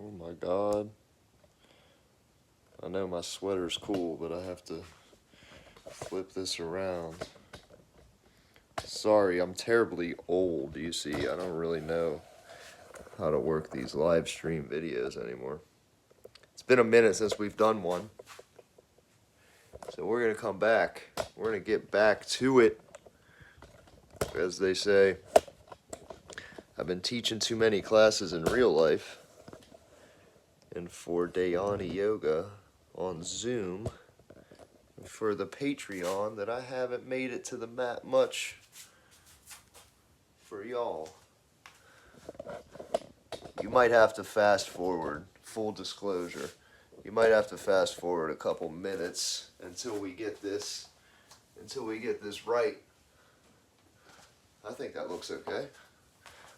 Oh my God. I know my sweater's cool, but I have to flip this around. Sorry, I'm terribly old, you see. I don't really know how to work these live stream videos anymore. It's been a minute since we've done one. So we're going to come back. We're going to get back to it. As they say, I've been teaching too many classes in real life. And for Dhyani Yoga on Zoom, for the Patreon, that I haven't made it to the mat much for y'all. You might have to fast forward, full disclosure. You might have to fast forward a couple minutes until we get this right. I think that looks okay.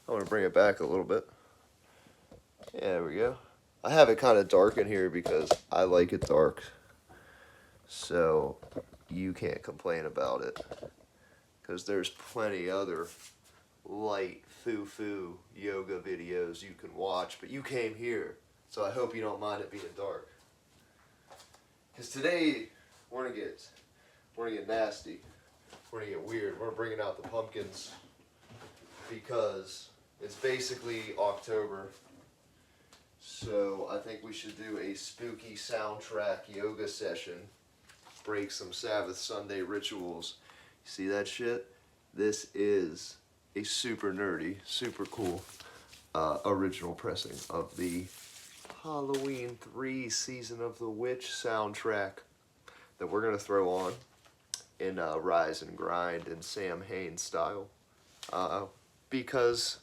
I'm gonna bring it back a little bit. Yeah, there we go. I have it kind of dark in here because I like it dark. So you can't complain about it. Because there's plenty other light foo-foo yoga videos you can watch, but you came here, so I hope you don't mind it being dark. Because today we're gonna get nasty. We're gonna get weird. We're bringing out the pumpkins because it's basically October. So I think we should do a spooky soundtrack yoga session. Break some Sabbath Sunday rituals. See that shit? This is a super nerdy, super cool original pressing of the Halloween 3 Season of the Witch soundtrack that we're going to throw on in Rise and Grind and Sam Hain style because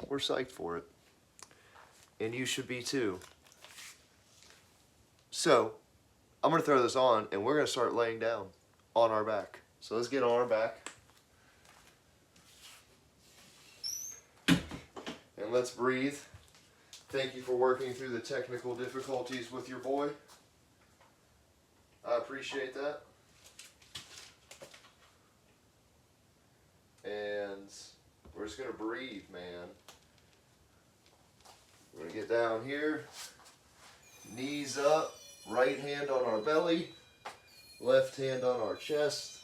we're psyched for it. And you should be too. So, I'm going to throw this on and we're going to start laying down on our back. So let's get on our back. And let's breathe. Thank you for working through the technical difficulties with your boy. I appreciate that. And we're just going to breathe, man. We're going to get down here. Knees up. Right hand on our belly. Left hand on our chest.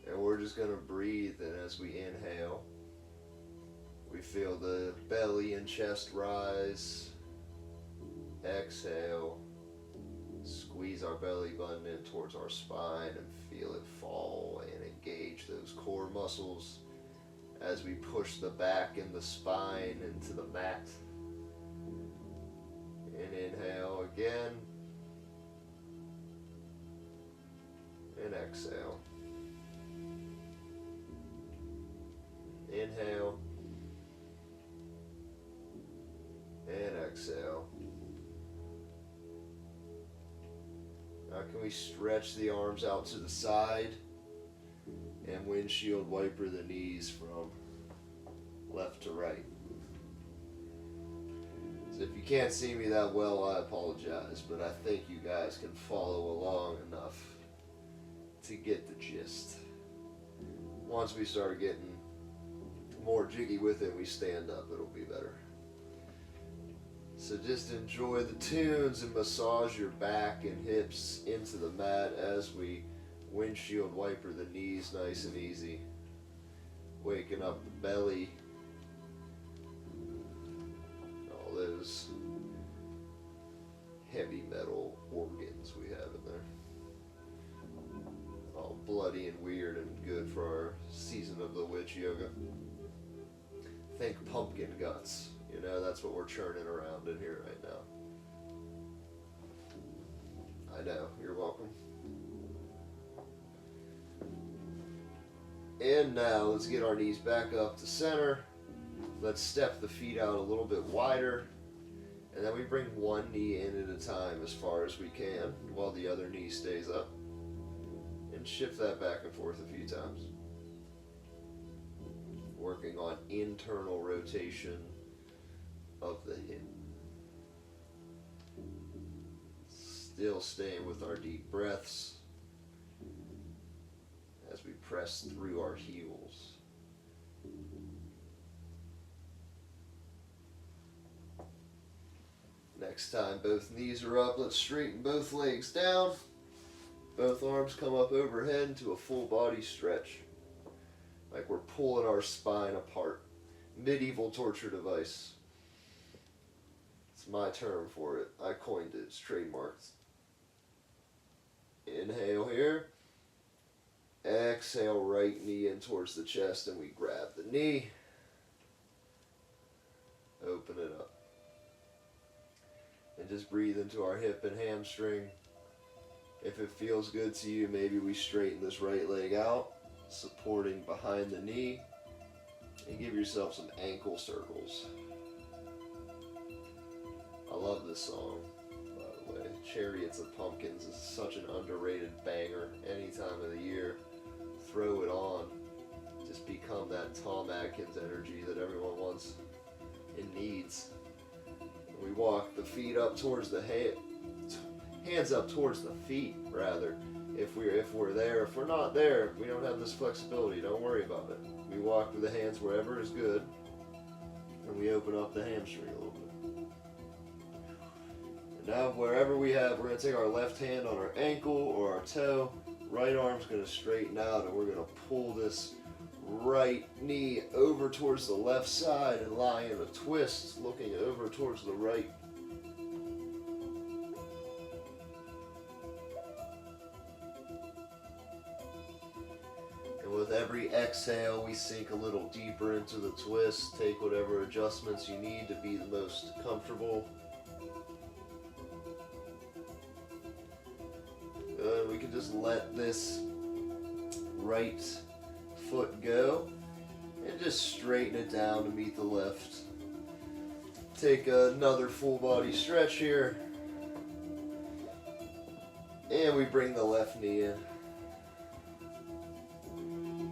And we're just going to breathe. And as we inhale, we feel the belly and chest rise. Exhale. Squeeze our belly button in towards our spine and feel it fall and engage those core muscles as we push the back and the spine into the mat. And inhale again. And exhale. Inhale. And exhale. Now can we stretch the arms out to the side and windshield wiper the knees from left to right. So if you can't see me that well, I apologize, but I think you guys can follow along enough to get the gist. Once we start getting more jiggy with it, we stand up, it'll be better. So just enjoy the tunes and massage your back and hips into the mat as we windshield wiper the knees nice and easy. Waking up the belly. All those heavy metal organs we have in there. All bloody and weird and good for our Season of the Witch yoga. Think pumpkin guts. You know, that's what we're churning around in here right now. I know, you're welcome. And now, let's get our knees back up to center. Let's step the feet out a little bit wider. And then we bring one knee in at a time as far as we can, while the other knee stays up. And shift that back and forth a few times. Working on internal rotation of the hip. Still staying with our deep breaths as we press through our heels. Next time both knees are up, let's straighten both legs down. Both arms come up overhead into a full body stretch. Like we're pulling our spine apart. Medieval torture device. It's my term for it. I coined it. It's trademarked. Inhale here. Exhale, right knee in towards the chest, and we grab the knee. Open it up. And just breathe into our hip and hamstring. If it feels good to you, maybe we straighten this right leg out, supporting behind the knee, and give yourself some ankle circles. I love this song, by the way. Chariots of Pumpkins is such an underrated banger any time of the year. Throw it on. Just become that Tom Atkins energy that everyone wants and needs. We walk the feet up towards the hands up towards the feet, rather. If we're there, if we're not there, we don't have this flexibility. Don't worry about it. We walk with the hands wherever is good, and we open up the hamstring a little bit. And now, wherever we have, we're going to take our left hand on our ankle or our toe. Right arm's going to straighten out, and we're going to pull this right knee over towards the left side and lie in a twist, looking over towards the right. And with every exhale, we sink a little deeper into the twist. Take whatever adjustments you need to be the most comfortable. Good. We can just let this right foot go and just straighten it down to meet the left. Take another full body stretch here, and we bring the left knee in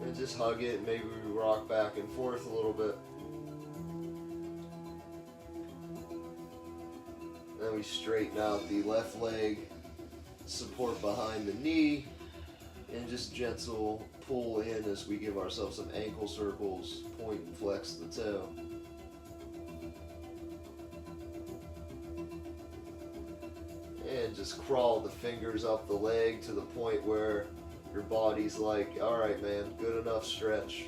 and just hug it. Maybe we rock back and forth a little bit. Then we straighten out the left leg, support behind the knee, and just gentle pull in as we give ourselves some ankle circles, point and flex the toe. And just crawl the fingers up the leg to the point where your body's like, all right, man, good enough stretch.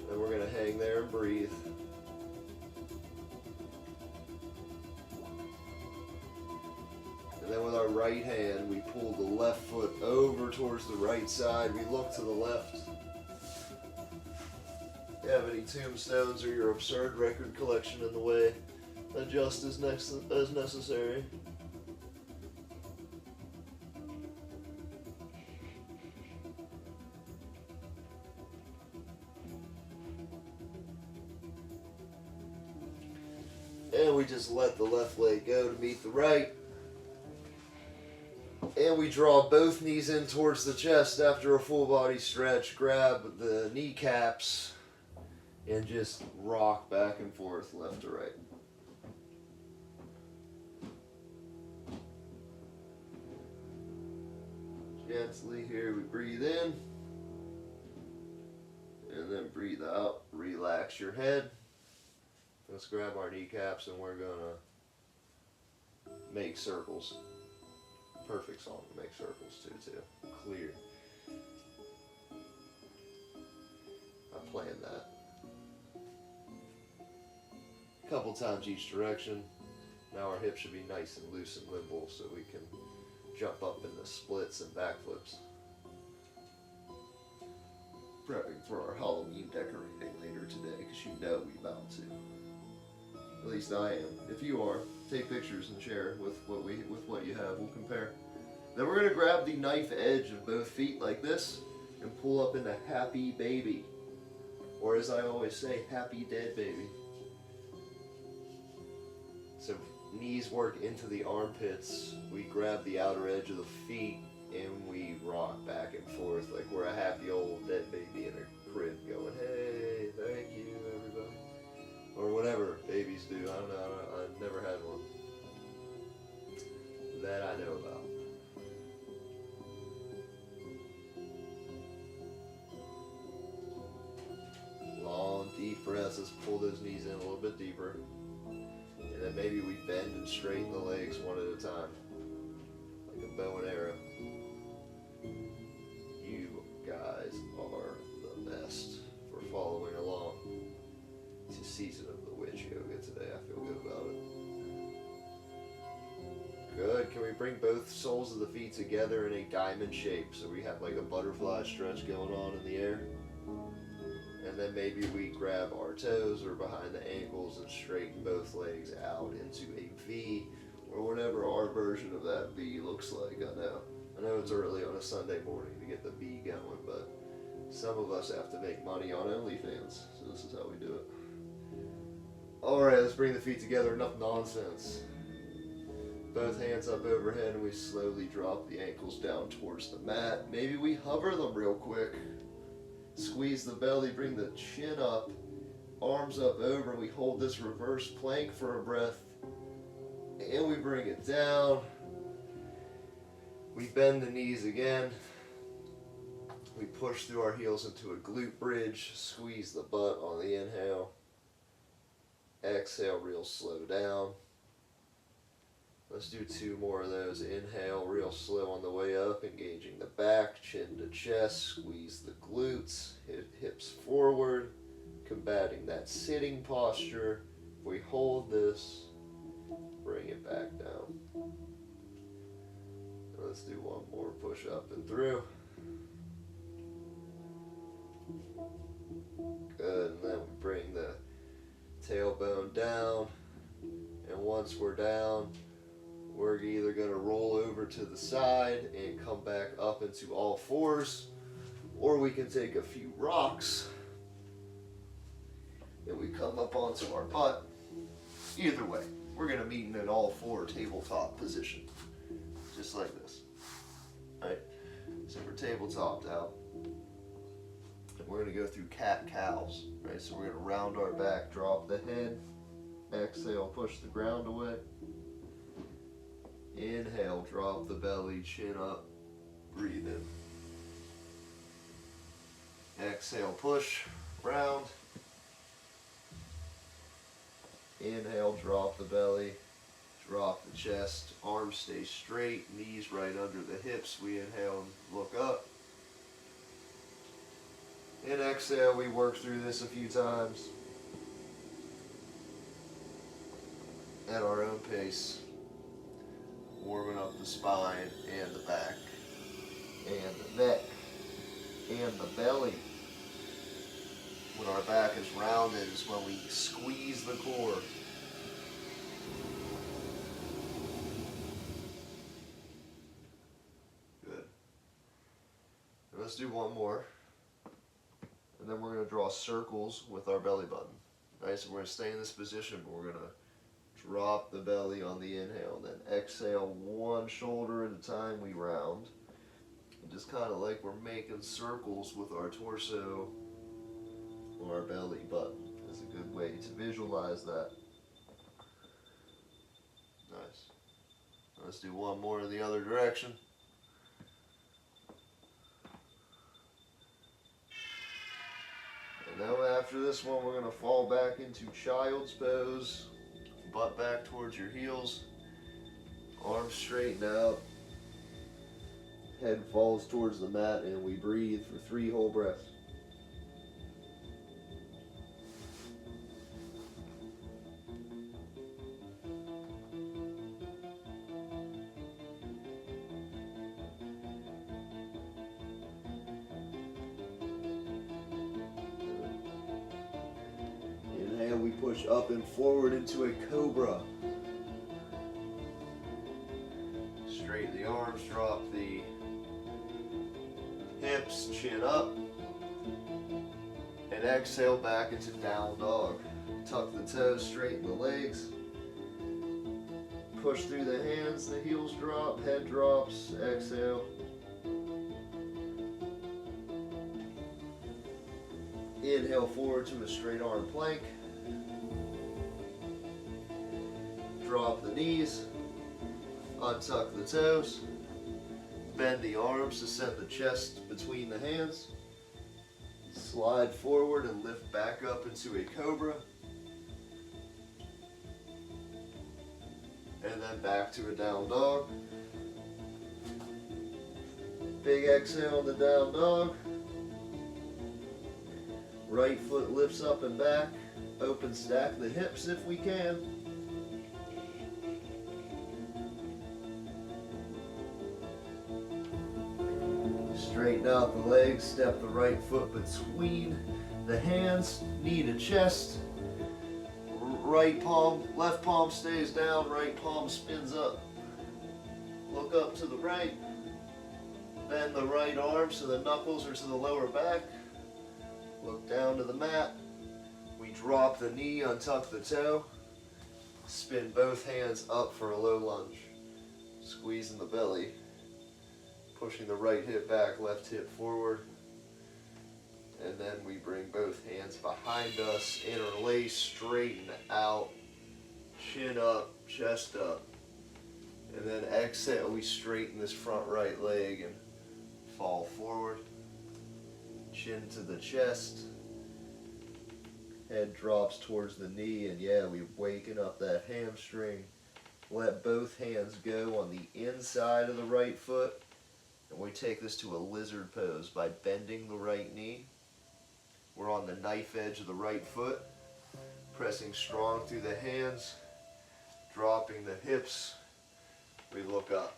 And we're gonna hang there and breathe. And then with our right hand, we pull the left foot over towards the right side. We look to the left. If you have any tombstones or your absurd record collection in the way, adjust as necessary. And we just let the left leg go to meet the right. And we draw both knees in towards the chest after a full body stretch. Grab the kneecaps and just rock back and forth left to right. Gently here we breathe in and then breathe out. Relax your head. Let's grab our kneecaps and we're gonna make circles. Perfect song to make circles too. Clear. I planned that. A couple times each direction. Now our hips should be nice and loose and limber so we can jump up into splits and backflips. Prepping for our Halloween decorating later today because you know we bound to. At least I am. If you are, take pictures and share with what you have. We'll compare. Then we're going to grab the knife edge of both feet like this and pull up into happy baby. Or as I always say, happy dead baby. So knees work into the armpits. We grab the outer edge of the feet and we rock back and forth like we're a happy old dead baby in a crib going, hey, thank you, everybody. Or whatever babies do. I don't know. I've never had one that I know about. Long, deep breaths. Let's pull those knees in a little bit deeper. And then maybe we bend and straighten the legs one at a time, like a bow and arrow. You guys are the best for following along. It's a season of the witch yoga today. I feel good about it. Good. Can we bring both soles of the feet together in a diamond shape so we have like a butterfly stretch going on in the air? And then maybe we grab our toes or behind the ankles and straighten both legs out into a V, or whatever our version of that V looks like. I know it's early on a Sunday morning to get the V going, but some of us have to make money on OnlyFans, so this is how we do it. Alright, let's bring the feet together. Enough nonsense. Both hands up overhead, and we slowly drop the ankles down towards the mat. Maybe we hover them real quick. Squeeze the belly, bring the chin up, arms up over, and we hold this reverse plank for a breath. And we bring it down. We bend the knees again. We push through our heels into a glute bridge, squeeze the butt on the inhale. Exhale, real slow down. Let's do 2 more of those. Inhale, real slow on the way up, engaging the back, chin to chest, squeeze the glutes, hit hips forward, combating that sitting posture. We hold this, bring it back down. Let's do 1 more push up and through. Good, and then we bring the tailbone down, and once we're down, we're either going to roll over to the side and come back up into all fours, or we can take a few rocks and we come up onto our butt. Either way, we're going to meet in an all 4 tabletop position, just like this. Alright, so we're tabletopped out. And we're going to go through cat-cows. Right, so we're going to round our back, drop the head, exhale, push the ground away. Inhale, drop the belly, chin up, breathe in. Exhale, push, round. Inhale, drop the belly, drop the chest, arms stay straight, knees right under the hips. We inhale and look up. And exhale, we work through this a few times at our own pace. Warming up the spine and the back and the neck and the belly. When our back is rounded is when we squeeze the core. Good. And let's do 1 more. And then we're going to draw circles with our belly button. Right, so we're going to stay in this position, but we're going to drop the belly on the inhale, then exhale 1 shoulder at a time, we round. And just kind of like we're making circles with our torso or our belly button is a good way to visualize that. Nice. Let's do 1 more in the other direction. And now after this one, we're going to fall back into child's pose. Butt back towards your heels, arms straighten out, head falls towards the mat, and we breathe for 3 whole breaths. Inhale, we push up and forward into a cobra. Straighten the arms, drop the hips, chin up, and exhale back into down dog. Tuck the toes, straighten the legs. Push through the hands, the heels drop, head drops, exhale. Inhale forward to a straight arm plank. Drop the knees, untuck the toes, bend the arms to send the chest between the hands. Slide forward and lift back up into a cobra. and then back to a down dog. Big exhale on the down dog. Right foot lifts up and back. Open stack the hips if we can. Straighten out the legs, step the right foot between the hands, knee to chest. Right palm, left palm stays down, right palm spins up. Look up to the right. Bend the right arm so the knuckles are to the lower back. Look down to the mat. We drop the knee, untuck the toe. Spin both hands up for a low lunge. Squeezing the belly. Pushing the right hip back, left hip forward. And then we bring both hands behind us, interlace, straighten out, chin up, chest up. And then exhale, we straighten this front right leg and fall forward. Chin to the chest. Head drops towards the knee, and yeah, we waken up that hamstring. Let both hands go on the inside of the right foot. And we take this to a lizard pose by bending the right knee. We're on the knife edge of the right foot, pressing strong through the hands, dropping the hips. We look up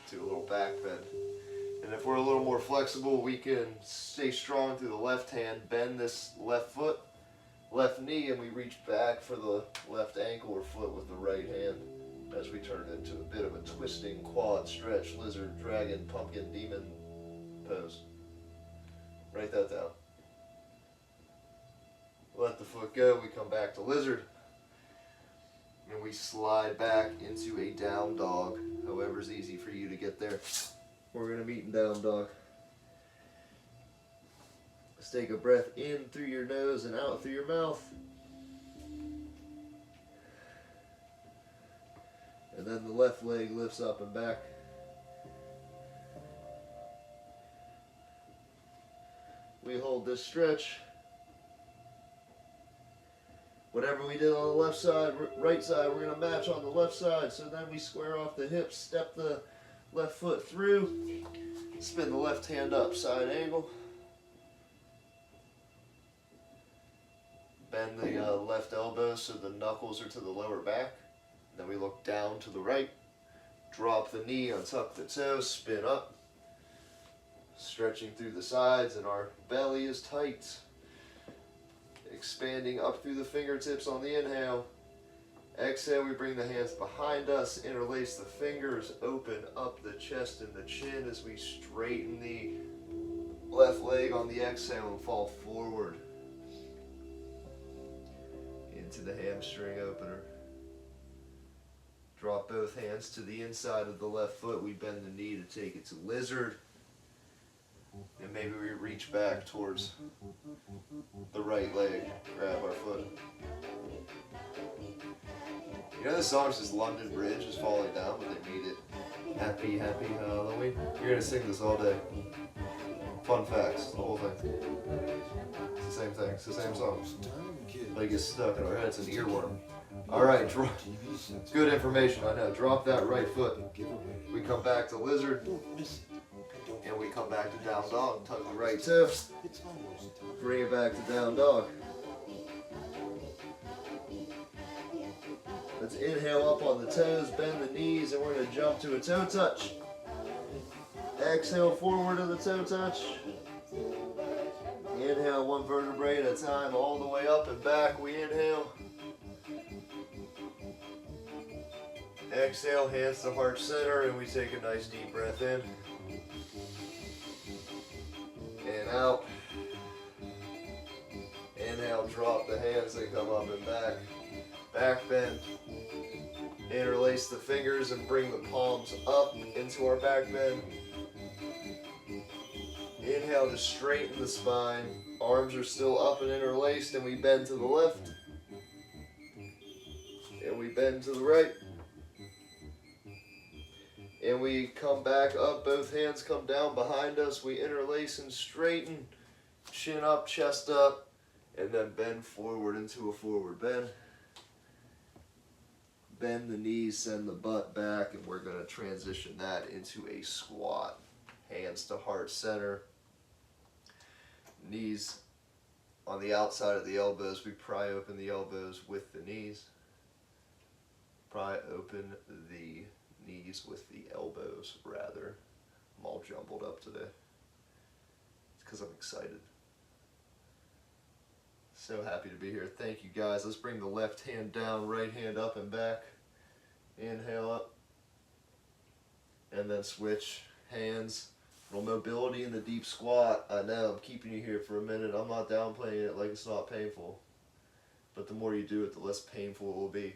to a little back bend. And if we're a little more flexible, we can stay strong through the left hand, bend this left foot, left knee, and we reach back for the left ankle or foot with the right hand as we turn into a bit of a twisting quad stretch, lizard, dragon, pumpkin, demon pose. Write that down. Let the foot go, we come back to lizard, and we slide back into a down dog, however's easy for you to get there. We're going to meet in down dog. Let's take a breath in through your nose and out through your mouth. And then the left leg lifts up and back. We hold this stretch. Whatever we did on the left side, right side, we're going to match on the left side. So then we square off the hips, step the left foot through, spin the left hand up, side angle. Bend the left elbow so the knuckles are to the lower back. Then we look down to the right, drop the knee, untuck the toe, spin up, stretching through the sides, and our belly is tight. Expanding up through the fingertips on the inhale. Exhale, we bring the hands behind us, interlace the fingers, open up the chest and the chin as we straighten the left leg on the exhale and fall forward into the hamstring opener. Drop both hands to the inside of the left foot. We bend the knee to take it to lizard. And maybe we reach back towards the right leg, grab our foot. You know this song is just London Bridge is falling down, but they made it Happy, Happy Halloween. You're going to sing this all day. Fun facts, the whole thing. It's the same thing, it's the same song. But it gets stuck in our heads, an earworm. Alright, good information, I know. Drop that right foot. We come back to lizard. And we come back to down dog. Tuck the right toe. Bring it back to down dog. Let's inhale up on the toes, bend the knees, and we're going to jump to a toe touch. Exhale forward to the toe touch. Inhale one vertebrae at a time, all the way up and back. We inhale. Exhale, hands to heart center, and we take a nice deep breath in. And out. Inhale, drop the hands, they come up and back. Back bend. Interlace the fingers and bring the palms up into our back bend. Inhale to straighten the spine. Arms are still up and interlaced, and we bend to the left. And we bend to the right. And we come back up, both hands come down behind us. We interlace and straighten, chin up, chest up, and then bend forward into a forward bend. bend the knees, send the butt back, and we're going to transition that into a squat. Hands to heart center. Knees on the outside of the elbows. We pry open the elbows with the knees. Pry open the knees with the elbows, rather. I'm all jumbled up today. It's because I'm excited. So happy to be here. Thank you, guys. Let's bring the left hand down, right hand up and back. Inhale up. And then switch hands. Little mobility in the deep squat. I know, I'm keeping you here for a minute. I'm not downplaying it like it's not painful. But the more you do it, the less painful it will be.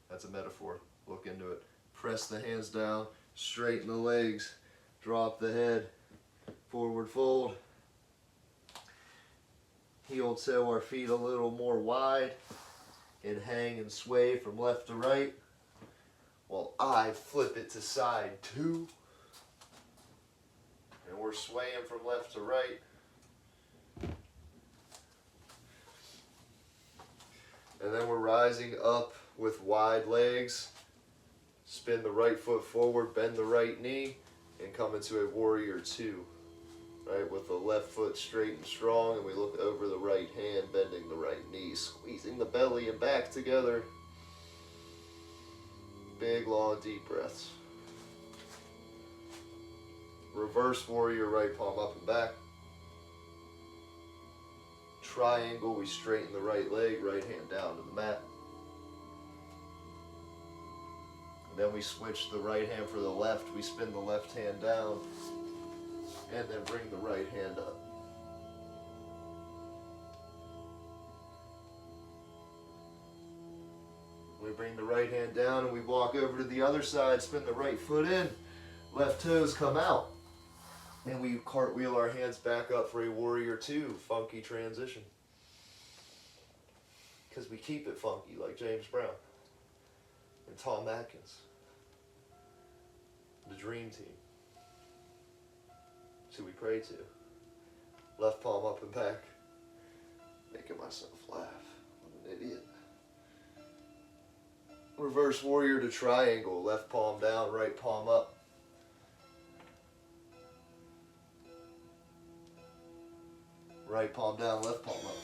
That's a metaphor. Look into it. Press the hands down. Straighten the legs. Drop the head. Forward fold. Heel toe our feet a little more wide. And hang and sway from left to right. While I flip it to side 2. And we're swaying from left to right. And then we're rising up with wide legs. Spin the right foot forward, bend the right knee, and come into a warrior 2. Right, with the left foot straight and strong, and we look over the right hand, bending the right knee, squeezing the belly and back together. Big, long, deep breaths. Reverse warrior, right palm up and back. Triangle, we straighten the right leg, right hand down to the mat. And then we switch the right hand for the left. We spin the left hand down. And then bring the right hand up. We bring the right hand down and we walk over to the other side, spin the right foot in, left toes come out. And we cartwheel our hands back up for a warrior 2, funky transition. Because we keep it funky like James Brown and Tom Atkins, the dream team. Who we pray to. Left palm up and back. Making myself laugh. I'm an idiot. Reverse warrior to triangle. Left palm down, right palm up. Right palm down, left palm up.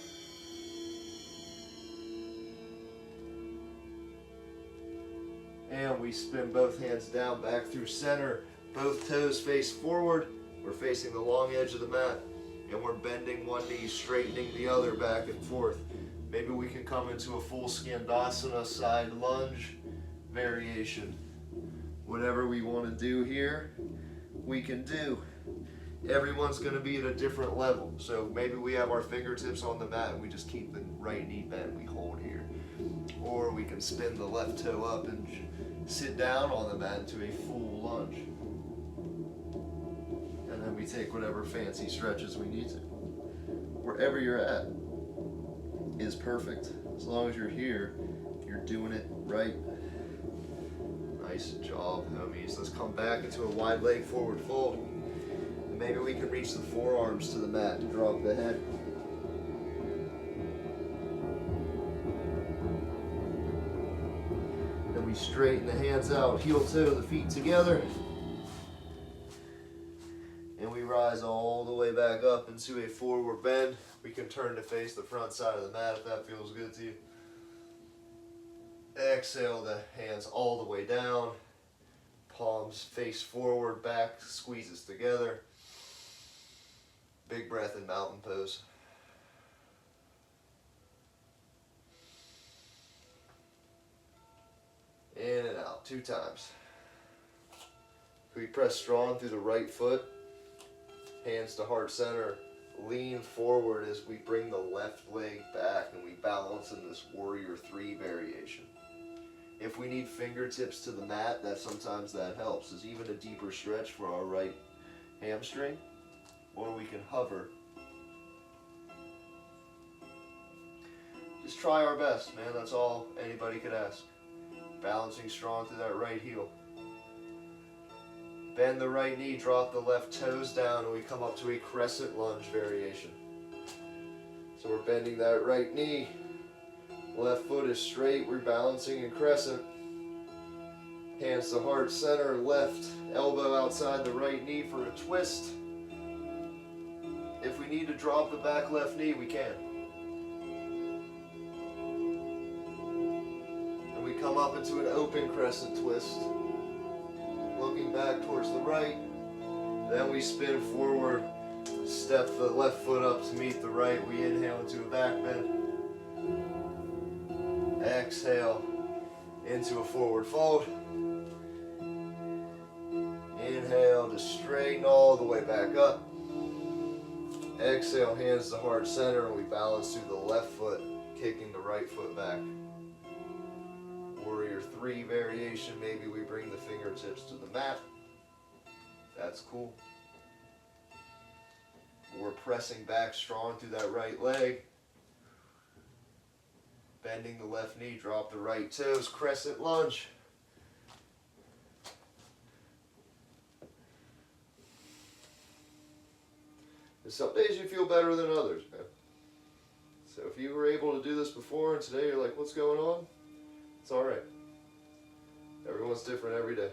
And we spin both hands down, back through center. Both toes face forward. We're facing the long edge of the mat, and we're bending one knee, straightening the other back and forth. Maybe we can come into a full Skandasana side lunge variation. Whatever we want to do here, we can do. Everyone's going to be at a different level. So maybe we have our fingertips on the mat and we just keep the right knee bent, we hold here. Or we can spin the left toe up and sit down on the mat into a full lunge. And then we take whatever fancy stretches we need to. Wherever you're at is perfect. As long as you're here, you're doing it right. Nice job, homies. Let's come back into a wide leg forward fold. And maybe we can reach the forearms to the mat to drop the head. Then we straighten the hands out, heel toe, the feet together. And we rise all the way back up into a forward bend. We can turn to face the front side of the mat if that feels good to you. Exhale the hands all the way down. Palms face forward, back squeezes together. Big breath in mountain pose. In and out, 2 times. We press strong through the right foot. Hands to heart center. Lean forward as we bring the left leg back and we balance in this warrior 3 variation. If we need fingertips to the mat, sometimes that helps. There's even a deeper stretch for our right hamstring. Or we can hover. Just try our best, man. That's all anybody could ask. Balancing strong through that right heel. Bend the right knee, drop the left toes down, and we come up to a crescent lunge variation. So we're bending that right knee, Left foot is straight, we're balancing in crescent. Hands to heart center, left elbow outside the right knee for a twist. If we need to drop the back left knee, we can. And we come up into an open crescent twist, looking back towards the right. Then we spin forward, step the left foot up to meet the right. We inhale into a back bend. Exhale into a forward fold. Inhale to straighten all the way back up. Exhale, hands to heart center, and we balance through the left foot, kicking the right foot back. Warrior 3 variation, maybe we bring the fingertips to the mat. That's cool. We're pressing back strong through that right leg. Bending the left knee, drop the right toes, crescent lunge. And some days you feel better than others, man. So if you were able to do this before and today you're like, what's going on? It's alright. Everyone's different every day.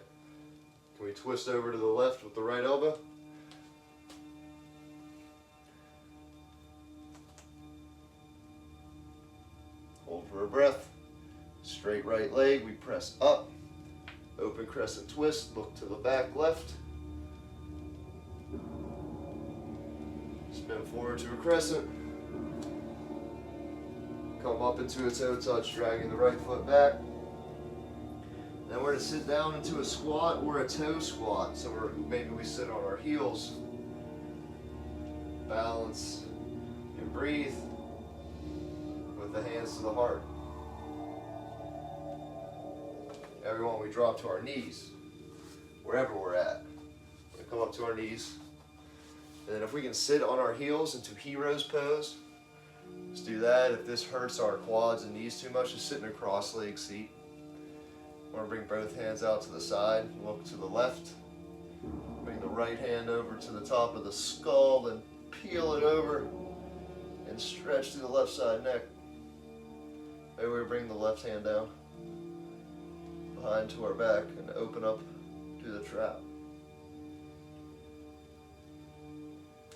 Can we twist over to the left with the right elbow? Hold for a breath. Straight right leg, we press up. Open crescent twist, look to the back left. Spin forward to a crescent. Come up into a toe touch, dragging the right foot back. Then we're going to sit down into a squat or a toe squat. So maybe we sit on our heels. Balance and breathe with the hands to the heart. Everyone, we drop to our knees, wherever we're at. We come up to our knees. And then if we can sit on our heels into hero's pose, let's do that. If this hurts our quads and knees too much, just sit in a cross-legged seat. I want to bring both hands out to the side, look to the left. Bring the right hand over to the top of the skull and peel it over and stretch to the left side neck. Maybe we bring the left hand down behind to our back and open up to the trap.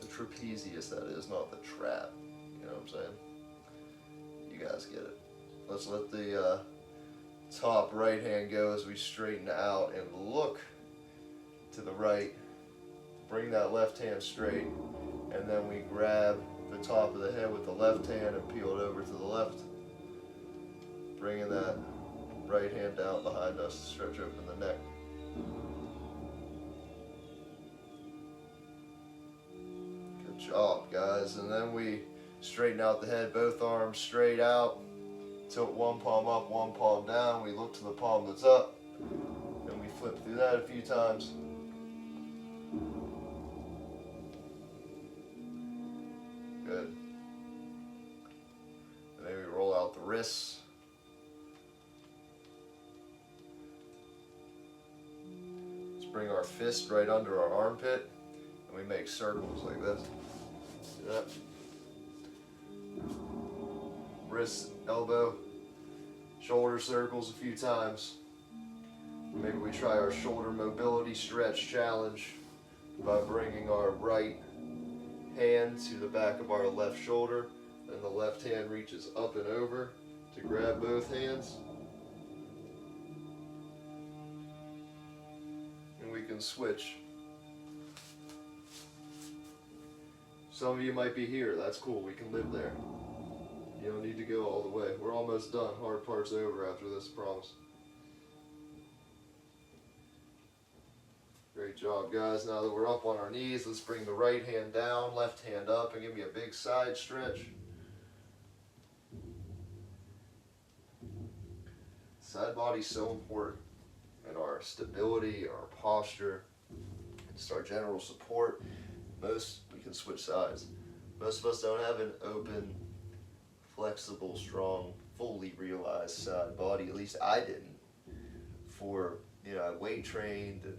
The trapezius, that is, not the trap. You know what I'm saying? You guys get it. Let's let the top right hand go as we straighten out and look to the right. Bring that left hand straight, and then we grab the top of the head with the left hand and peel it over to the left. Bringing that right hand down behind us to stretch open the neck. Good job, guys. And then we straighten out the head, both arms straight out. Tilt one palm up, one palm down. We look to the palm that's up. And we flip through that a few times. Good. And then we roll out the wrists. Let's bring our fist right under our armpit. And we make circles like this. See that? Wrist, elbow, shoulder circles a few times. Maybe we try our shoulder mobility stretch challenge by bringing our right hand to the back of our left shoulder, and the left hand reaches up and over to grab both hands. And we can switch. Some of you might be here, that's cool, we can live there. You don't need to go all the way. We're almost done. Hard part's over after this, promise. Great job, guys. Now that we're up on our knees, let's bring the right hand down, left hand up, and give me a big side stretch. Side body's so important in our stability, our posture, and just our general support. We can switch sides. Most of us don't have an open, flexible, strong, fully realized side body. At least I didn't. I weight trained and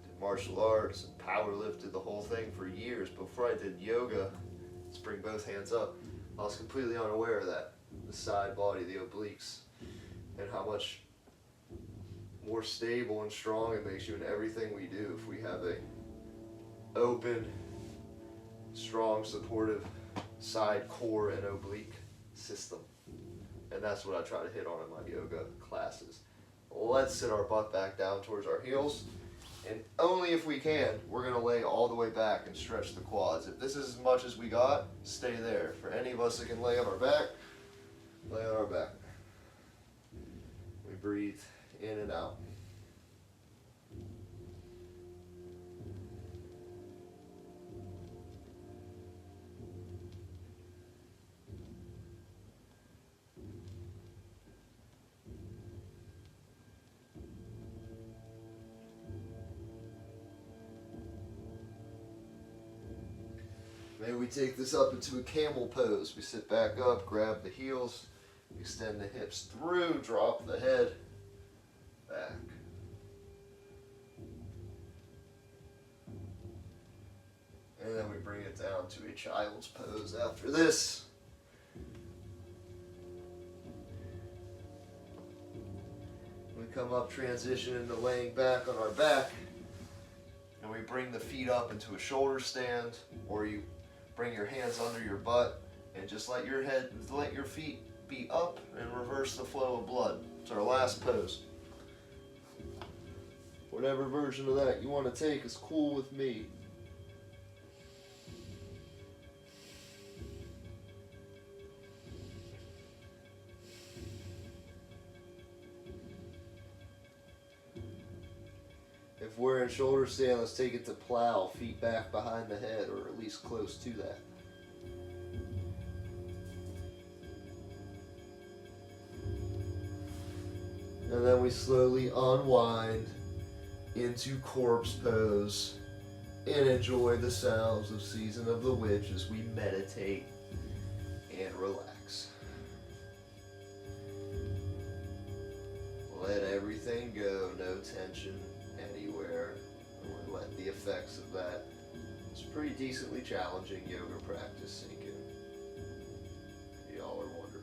did martial arts and power lifted the whole thing for years. Before I did yoga, let's bring both hands up. I was completely unaware of that. the side body, the obliques, and how much more stable and strong it makes you in everything we do if we have a open, strong, supportive side core and oblique system. And that's what I try to hit on in my yoga classes. Let's sit our butt back down towards our heels. And only if we can, we're going to lay all the way back and stretch the quads. If this is as much as we got, stay there. For any of us that can lay on our back, lay on our back. We breathe in and out. Maybe we take this up into a camel pose. We sit back up, grab the heels, extend the hips through, drop the head back. And then we bring it down to a child's pose after this. We come up, transition into laying back on our back, and we bring the feet up into a shoulder stand, or you bring your hands under your butt and just let your feet be up and reverse the flow of blood. It's our last pose. Whatever version of that you want to take is cool with me. If we're in shoulder stand, let's take it to plow, feet back behind the head, or at least close to that. And then we slowly unwind into corpse pose and enjoy the sounds of Season of the Witch as we meditate and relax. Let everything go, no tension anywhere. And let the effects of that, it's pretty decently challenging yoga practice, sink in. Y'all are wonderful.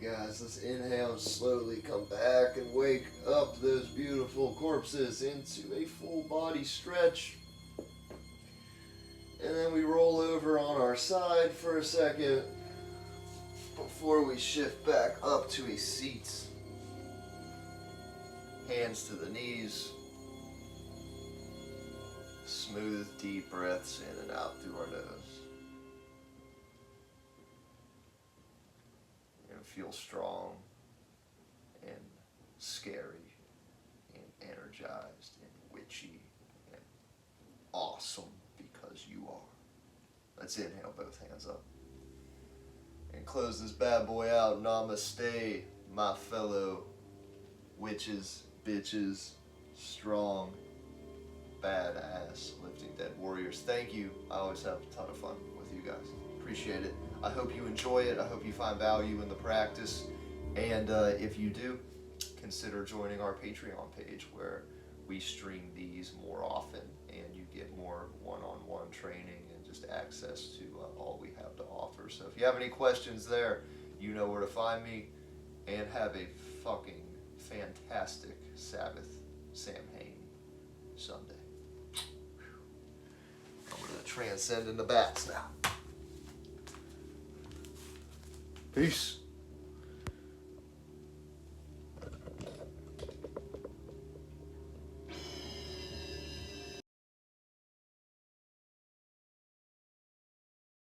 guys, let's inhale and slowly come back and wake up those beautiful corpses into a full body stretch. And then we roll over on our side for a second before we shift back up to a seat. Hands to the knees. Smooth, deep breaths in and out through our nose. You're going to feel strong and scary and energized and witchy and awesome because you are. Let's inhale, both hands up. And close this bad boy out. Namaste, my fellow witches, bitches, strong, badass, lifting dead warriors. Thank you. I always have a ton of fun with you guys. Appreciate it. I hope you enjoy it. I hope you find value in the practice. And if you do, consider joining our Patreon page where we stream these more often and you get more one-on-one training and just access to all we have to offer. So if you have any questions there, you know where to find me. And have a fucking fantastic Sabbath Samhain Sunday. I'm going to transcend into bats now. Peace.